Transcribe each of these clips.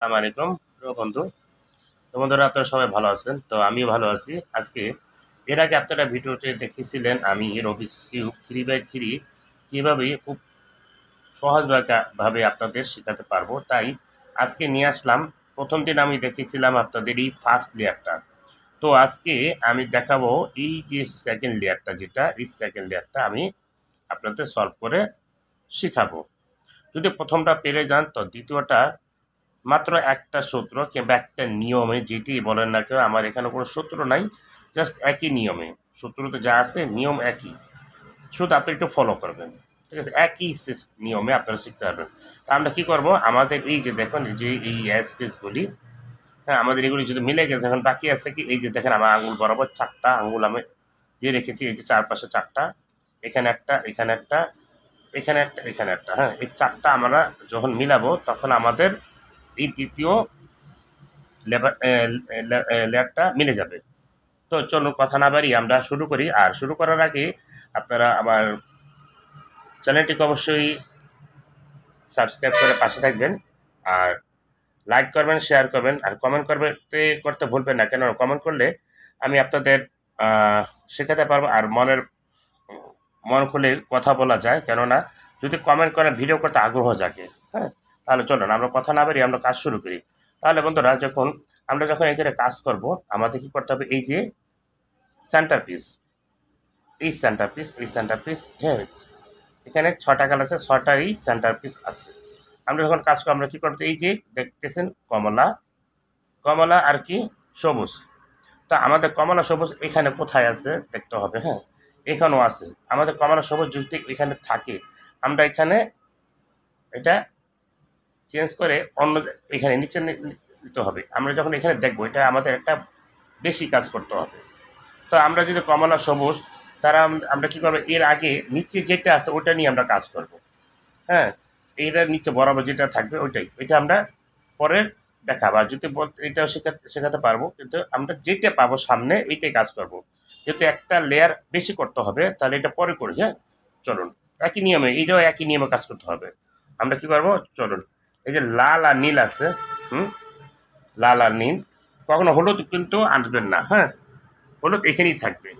আসসালামু আলাইকুম প্রিয় বন্ধু। তো বন্ধুরা, আপনারা সবাই ভালো আছেন? তো আমিও ভালো আছি। আজকে এর আগে আপনারা ভিডিওতে দেখেছিলেন আমি রুবিক্স কিউব 3/3 কিভাবে খুব সহজ ভাবে আপনাদের শেখাতে পারবো, তাই আজকে নিয়ে আসলাম। প্রথম দিন আমি দেখিয়েছিলাম আপনাদের এই ফার্স্ট লেয়ারটা। তো আজকে আমি দেখাবো এই যে সেকেন্ড লেয়ারটা, যেটা এই সেকেন্ড লেয়ারটা আমি আপনাদের সলভ করে শিখাবো। যদি প্রথমটা পেরে যান তো দ্বিতীয়টা মাত্র একটা সূত্র কিংবা একটা নিয়মে, যেটি বলেন না কেউ, আমার এখানে কোনো সূত্র নাই, জাস্ট একই নিয়মে। সূত্রতে যা আছে নিয়ম একই, শুধু আপনি একটু ফলো করবেন। ঠিক আছে, একই নিয়মে আপনারা শিখতে পারবেন। তা আমরা কী করবো, আমাদের এই যে দেখুন যে এই স্পেসগুলি, হ্যাঁ, আমাদের এগুলি যদি মিলে গেছে, এখন বাকি আছে কি, এই যে দেখেন আমার আঙুল বরাবর 4টা আঙুল আমি দিয়ে রেখেছি, এই যে চারপাশে 4টা, এখানে একটা, এখানে একটা, এখানে একটা, এখানে একটা। হ্যাঁ, এই 4টা আমরা যখন মিলাবো তখন আমাদের এই তৃতীয় লেয়ারটা মিলে যাবে। তো চলুন কথা না বাড়িয়ে আমরা শুরু করি। আর শুরু করার আগে আপনারা আমার চ্যানেলটিকে অবশ্যই সাবস্ক্রাইব করে পাশে থাকবেন, আর লাইক করবেন, শেয়ার করবেন, আর কমেন্ট করতে ভুলবেন না। কেন, কমেন্ট করলে আমি আপনাদের শেখাতে পারবো, আর মন খুলে কথা বলা যায়। কেননা যদি কমেন্ট করেন, ভিডিও করতে আগ্রহ জাগে। হ্যাঁ, তাহলে চলুন আমরা কথা না বাড়িয়ে আমরা কাজ শুরু করি। তাহলে বন্ধুরা, আমরা যখন এখানে কাজ করব, আমাদের কি করতে হবে, এই যে সেন্টার পিস, এই সেন্টার পিস, হ্যাঁ, এখানে 6টা কালার আছে, 6টারই সেন্টার পিস আছে। আমরা যখন কাজ করবো আমরা কী করতে, এই যে দেখতেছেন কমলা, কমলা আর কি সবুজ। তা আমাদের কমলা সবুজ এখানে কোথায় আছে দেখতে হবে। হ্যাঁ, এখানেও আছে। আমাদের কমলা সবুজ যদি এখানে থাকে, আমরা এখানে এটা চেঞ্জ করে অন্য এখানে নিচে নিতে হবে। আমরা যখন এখানে দেখবো, এটা আমাদের একটা বেশি কাজ করতে হবে। তো আমরা যদি কমলা সবুজ, তারা আমরা কী করবো, এর আগে নিচে যেটা আছে ওটা নিয়ে আমরা কাজ করব। হ্যাঁ, এটার নিচে বরাবর যেটা থাকবে ওইটাই, এটা আমরা পরে দেখাবো। আর যদি এটাও শেখাতে পারবো, কিন্তু আমরা যেটা পাবো সামনে এইটাই কাজ করব। যেহেতু একটা লেয়ার বেশি করতে হবে, তাহলে এটা পরে করি। হ্যাঁ, চলুন একই নিয়মে, এইটাও একই নিয়মে কাজ করতে হবে। আমরা কি করবো, চলুন। এই যে লাল আর নীল আছে, লাল আর নীল, কখনো হলুদ কিন্তু আনবেন না। হ্যাঁ, হলুদ এখানেই থাকবে।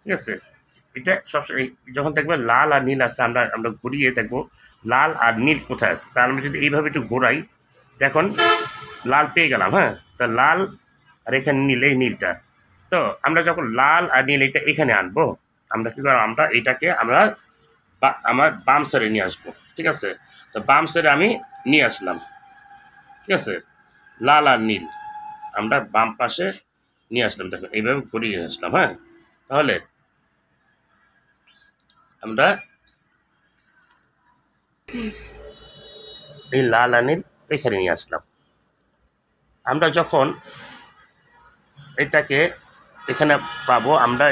ঠিক আছে, এটা সবসময় যখন দেখবে লাল আর নীল আছে, আমরা ঘুরিয়ে দেখবো লাল আর নীল কোথায় আছে। তার আমি যদি এইভাবে একটু ঘোরাই, দেখুন লাল পেয়ে গেলাম। হ্যাঁ, তা লাল আর এখানে নীল, এই নীলটা। তো আমরা যখন লাল আর নীল এটা এখানে আনবো, আমরা কী করবো, আমরা এটাকে আমার বাম সাইডে নিয়ে আসবো। ঠিক আছে, তো বাম সাইডে আমি নিয়ে আসলাম। ঠিক আছে, লাল আর নীল আমরা বাম পাশে নিয়ে আসলাম। দেখুন এইভাবে ঘুরিয়ে নিয়ে আসলাম। হ্যাঁ, তাহলে আমরা এই লাল আর নীল এখানে নিয়ে আসলাম। আমরা যখন এটাকে এখানে পাবো, আমরা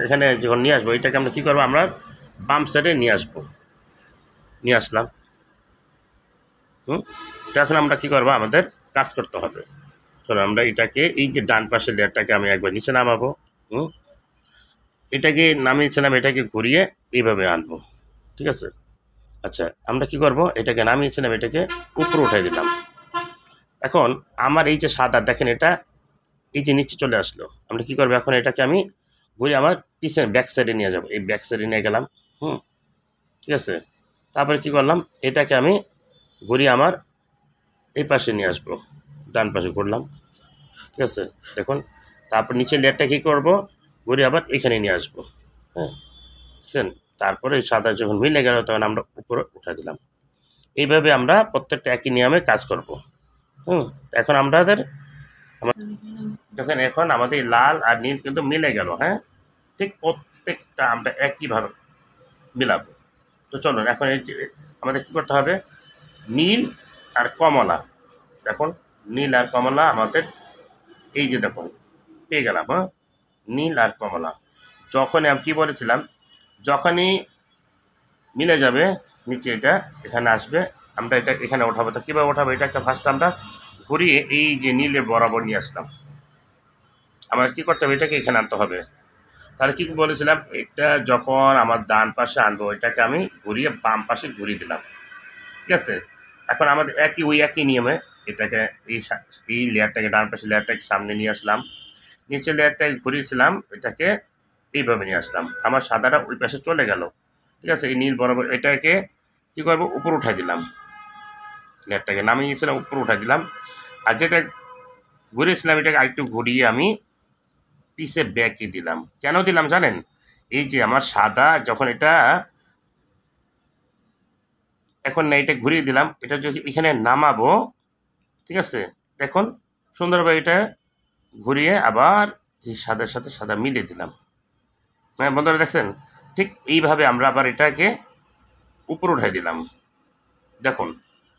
এখানে যখন নিয়ে আসবো, এটাকে আমরা কী করবো, আমরা বাম সাইডে নিয়ে আসলাম। তো এখন আমরা কী করবো, আমাদের কাজ করতে হবে। চলো আমরা এটাকে, এই যে ডান পাশের লেয়ারটাকে আমি একবার নিচে নামাবো। এটাকে নামিয়েছিলাম, এটাকে ঘুরিয়ে এইভাবে আনবো। ঠিক আছে, আচ্ছা আমরা কি করব, এটাকে নামিয়েছিলাম, এটাকে উপরে উঠাই দিলাম। এখন আমার এই যে সাদা দেখেন, এটা এই যে নিচে চলে আসলো। আমরা কি করবো, এখন এটাকে আমি ঘুরে আমার পিছনে ব্যাক সাইডে নিয়ে যাবো। এই ব্যাক সাইডে নিয়ে গেলাম। ঠিক আছে, তারপরে কি করলাম, এটাকে আমি ঘুরিয়ে আমার এই পাশে নিয়ে আসবো, ডান পাশে ঘুরলাম। ঠিক আছে, দেখুন, তারপর নিচের লেয়ারটা কী করবো, ঘুরিয়ে আবার এখানে নিয়ে আসবো। হ্যাঁ, বুঝছেন, তারপরে সাদা যখন মিলে গেল তখন আমরা উপরে উঠা দিলাম। এইভাবে আমরা প্রত্যেকটা একই নিয়মে কাজ করব। এখন এখন আমাদের লাল আর নীল কিন্তু মিলে গেল। হ্যাঁ, ঠিক প্রত্যেকটা আমরা একইভাবে মিলাবো। তো চলুন এখন আমাদের কী করতে হবে, নীল আর কমলা, দেখুন নীল আর কমলা আমাদের এই যে দেখুন পেয়ে গেলাম। হ্যাঁ, নীল আর কমলা যখনই আমি কী বলেছিলাম, যখনই মিলে যাবে নিচে এটা এখানে আসবে, আমরা এটা এখানে ওঠাবো। তো কীভাবে ওঠাবো, এটাকে ফার্স্ট আমরা ঘুরিয়ে এই যে নীলের বরাবর নিয়ে আসলাম। আমার কী করতে হবে, এটাকে এখানে আনতে হবে। তাহলে কী বলেছিলাম, এটা যখন আমার ডান পাশে আনবো, এটাকে আমি ঘুরিয়ে বাম পাশে ঘুরিয়ে দিলাম। ঠিক আছে, এখন আমাদের একই নিয়মে এটাকে এই লেয়ারটাকে ডান পাশে লেয়ারটাকে সামনে নিয়ে আসলাম, নিচের লেয়ারটাকে ঘুরিয়েছিলাম, এটাকে এইভাবে নিয়ে আসলাম, আমার সাদাটা ওই পাশে চলে গেল। ঠিক আছে, এই নীল বরাবর এটাকে কি করবো, উপর উঠাই দিলাম, লেয়ারটাকে নামিয়েছিলাম উপর উঠাই দিলাম। আর যেটা ঘুরিয়েছিলাম এটাকে আরেকটু ঘুরিয়ে আমি পিছে ব্যাকে দিলাম। কেন দিলাম জানেন? এই যে আমার সাদা যখন এটা এখন না এটা ঘুরিয়ে দিলাম, এটা যদি এখানে নামাবো, ঠিক আছে, দেখুন সুন্দরভাবে এটা ঘুরিয়ে আবার এই সাদার সাথে সাদা মিলিয়ে দিলাম। হ্যাঁ বন্ধুরা দেখছেন, ঠিক এইভাবে আমরা আবার এটাকে উপর উঠাই দিলাম। দেখুন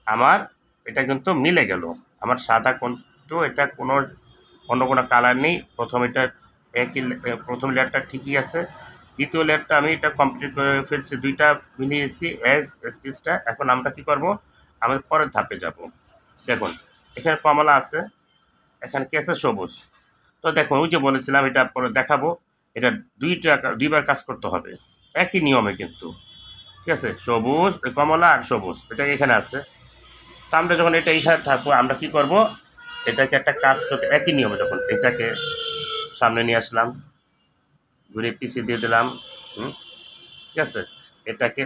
আমার এটা কিন্তু মিলে গেল, আমার সাদা কিন্তু এটা কোনো অন্য কোনো কালার নেই। প্রথম লেয়ারটা ঠিকই আছে, দ্বিতীয় লেয়ারটা আমি এটা কমপ্লিট করে ফেলছি, দুইটা মিলিয়েছি পিসটা। এখন আমরা কি করব, আমাদের পরের ধাপে যাব। দেখুন এখানে কমলা আছে, এখানে কি আছে, সবুজ। তো দেখুন ওই যে বলেছিলাম এটা পরে দেখাবো, এটা দুইবার কাজ করতে হবে একই নিয়মে কিন্তু। ঠিক আছে, সবুজ কমলা আর সবুজ এটা এখানে আছে। তো আমরা যখন এটা এখানে থাকবো আমরা কি করব, এটাকে একটা কাজ করতে একই নিয়মে যখন এটাকে সামনে নিয়ে আসলাম, ঘুরে পিছিয়ে দিয়ে দিলাম, ঠিক আছে, এটাকে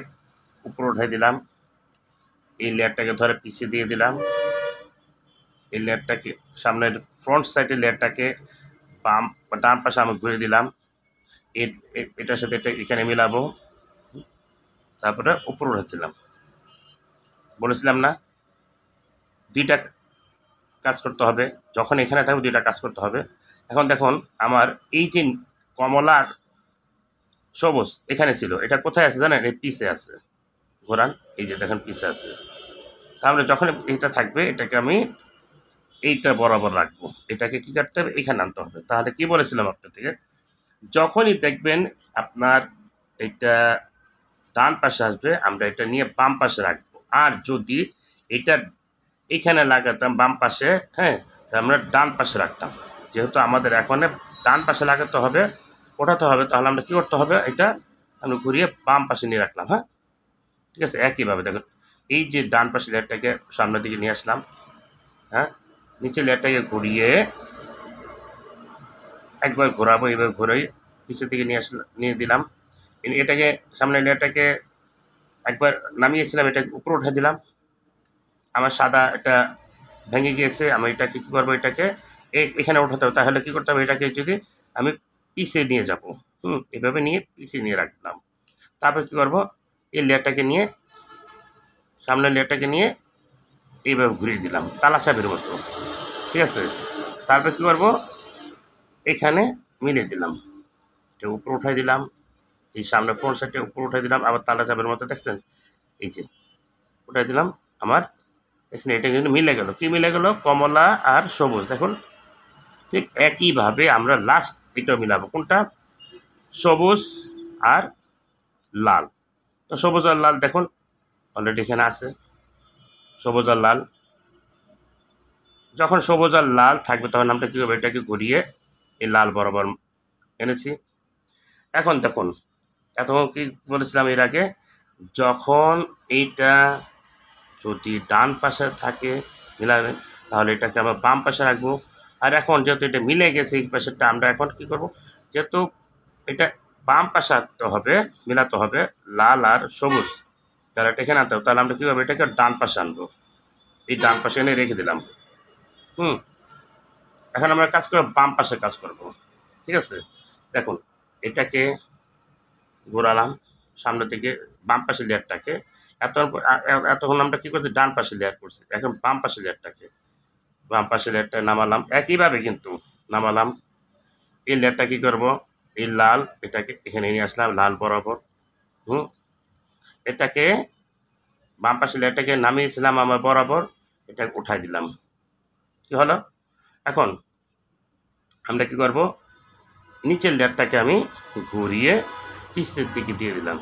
উপর উঠাই দিলাম, এই লেয়ারটাকে ধরে পিছিয়ে দিয়ে দিলাম, এই লেয়ারটাকে সামনের ফ্রন্ট সাইডের লেয়ারটাকে ডান পাশে আমি ঘুরে দিলাম, এটার সাথে এটা এখানে মিলাবো, তারপরে উপর উঠে দিলাম। বলেছিলাম না দুইটা কাজ করতে হবে, যখন এখানে থাকবে দুইটা কাজ করতে হবে। এখন দেখুন আমার এই যে কমলার সবুজ এখানে ছিল, এটা কোথায় আছে জানেন? এই পিছে আছে, ঘোরান, এই যে দেখেন পিছে আছে। তাহলে যখন এটা থাকবে এটাকে আমি এইটা বরাবর রাখবো, এটাকে কি করতে হবে, এখানে আনতে হবে। তাহলে কি বলেছিলাম আপনার থেকে, যখনই দেখবেন আপনার এটা ডান পাশে আসবে আমরা এটা নিয়ে বাম পাশে রাখবো। আর যদি এটা এখানে লাগাতাম বাম পাশে, হ্যাঁ, তা আমরা ডান পাশে রাখতাম। যেহেতু আমাদের এখন ডান পাশে লাগাতে হবে, ওঠাতে হবে, তাহলে আমরা কী করতে হবে, এটা আমরা ঘুরিয়ে বাম পাশে নিয়ে রাখলাম। হ্যাঁ, ঠিক আছে, একইভাবে দেখুন এই যে ডান পাশে লেয়ারটাকে সামনের দিকে নিয়ে আসলাম, হ্যাঁ, নিচে লেয়ারটাকে ঘুরিয়ে একবার ঘোরাবো, এইভাবে ঘুরে পিছের দিকে নিয়ে দিলাম, এটাকে সামনের লেয়ারটাকে একবার নামিয়েছিলাম, এটাকে উপরে উঠে দিলাম। আমার সাদা এটা ভেঙে গিয়েছে, আমি এটাকে কী করবো, এটাকে এখানে উঠাতে হবে। তাহলে কী করতে হবে, এটাকে যদি আমি পিছিয়ে নিয়ে যাব, এভাবে নিয়ে পিছিয়ে নিয়ে রাখলাম। তারপর কী করবো, এই লেয়ারটাকে নিয়ে সামনের লেয়ারটাকে নিয়ে এইভাবে ঘুরিয়ে দিলাম তালা চাবির মতো। ঠিক আছে, তারপর কী করবো, এখানে মিলিয়ে দিলাম, এটা উপরে উঠাই দিলাম, এই সামনে ফ্রন্ট সাইডটা উপরে উঠাই দিলাম, আবার তালা চাবির মতো দেখছেন, এই যে উঠাই দিলাম। আমার দেখছেন এটা কিন্তু মিলে গেল। কি মিলে গেল, কমলা আর সবুজ। দেখুন ঠিক একইভাবে আমরা লাস্ট এটাও মিলাবো, কোনটা, সবুজ আর লাল। তো সবুজ আর লাল দেখুন অলরেডি এখানে আছে, সবুজ আর লাল। যখন সবুজ আর লাল থাকবে তখন আমরা কী করবো, এটাকে ঘুরিয়ে এই লাল বরাবর এনেছি। এখন দেখুন এতক্ষণ কি বলেছিলাম এর আগে, যখন এইটা যদি ডান পাশে থাকে মিলাবেন, তাহলে এটাকে আবার বাম পাশে রাখবো। আর এখন যেহেতু এটা মিলে গেছে এই পাশেরটা, আমরা এখন কি করব, যেহেতু এটা বাম পাশে আনতে হবে, মিলাতে হবে লাল আর সবুজ, তাহলে এটা এখানে আনতে হবে। তাহলে আমরা কী করবো, এটাকে ডান পাশে আনবো, এই ডান পাশে এনে রেখে দিলাম। এখন আমরা কাজ করবো, বাম পাশে কাজ করব। ঠিক আছে, দেখুন এটাকে ঘোরালাম সামনে থেকে বাম পাশে লেয়ারটাকে, এতক্ষণ আমরা কী করছি, ডান পাশে লেয়ার করছি, এখন বাম পাশে লেয়ারটাকে, বাম পাশে লেয়ারটা নামালাম একইভাবে কিন্তু নামালাম। এই লেয়ারটা কী করবো, এই লাল এটাকে এখানে নিয়ে আসলাম লাল বরাবর, এটাকে বাম পাশে লেয়ারটাকে নামিয়েছিলাম আমার বরাবর, এটা উঠাই দিলাম। কি হলো, এখন আমরা কি করব, নিচের লেয়ারটাকে আমি ঘুরিয়ে পিছের দিকে দিয়ে দিলাম।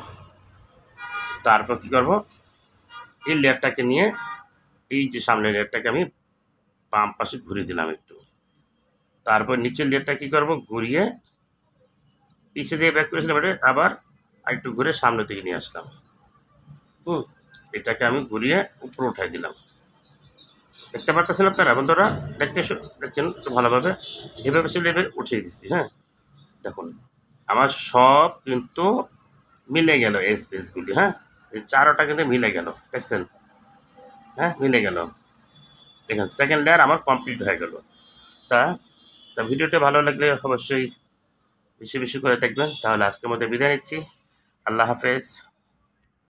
তারপর কি করব, এই লেয়ারটাকে নিয়ে এই যে সামনের লেয়ারটাকে আমি বাম পাশে ঘুরিয়ে দিলাম একটু। তারপর নিচের লেয়ারটা কি করব, ঘুরিয়ে পিছে দিয়ে ব্যাক করেছিলাম, এটা আবার একটু ঘুরে সামনের দিকে নিয়ে আসলাম। এটাকে আমি ঘুরিয়ে উপরে উঠাই দিলাম। দেখতে পারতেছেন আপনারা বন্ধুরা? দেখছেন একটু ভালোভাবে। এভাবে সিলেবে উঠিয়ে দিচ্ছি, হ্যাঁ? দেখুন আমার সব কিন্তু মিলে গেল এই স্পেসগুলি, হ্যাঁ? এই চারোটা কিন্তু মিলে গেল। দেখছেন? হ্যাঁ? মিলে গেল। দেখেন সেকেন্ড লেয়ার আমার কমপ্লিট হয়ে গেল। তা তা ভিডিওটা ভালো লাগলে অবশ্যই বেশি করে দেখবেন। তাহলে আজকের মধ্যে বিদায় নিচ্ছি। আল্লাহ হাফেজ।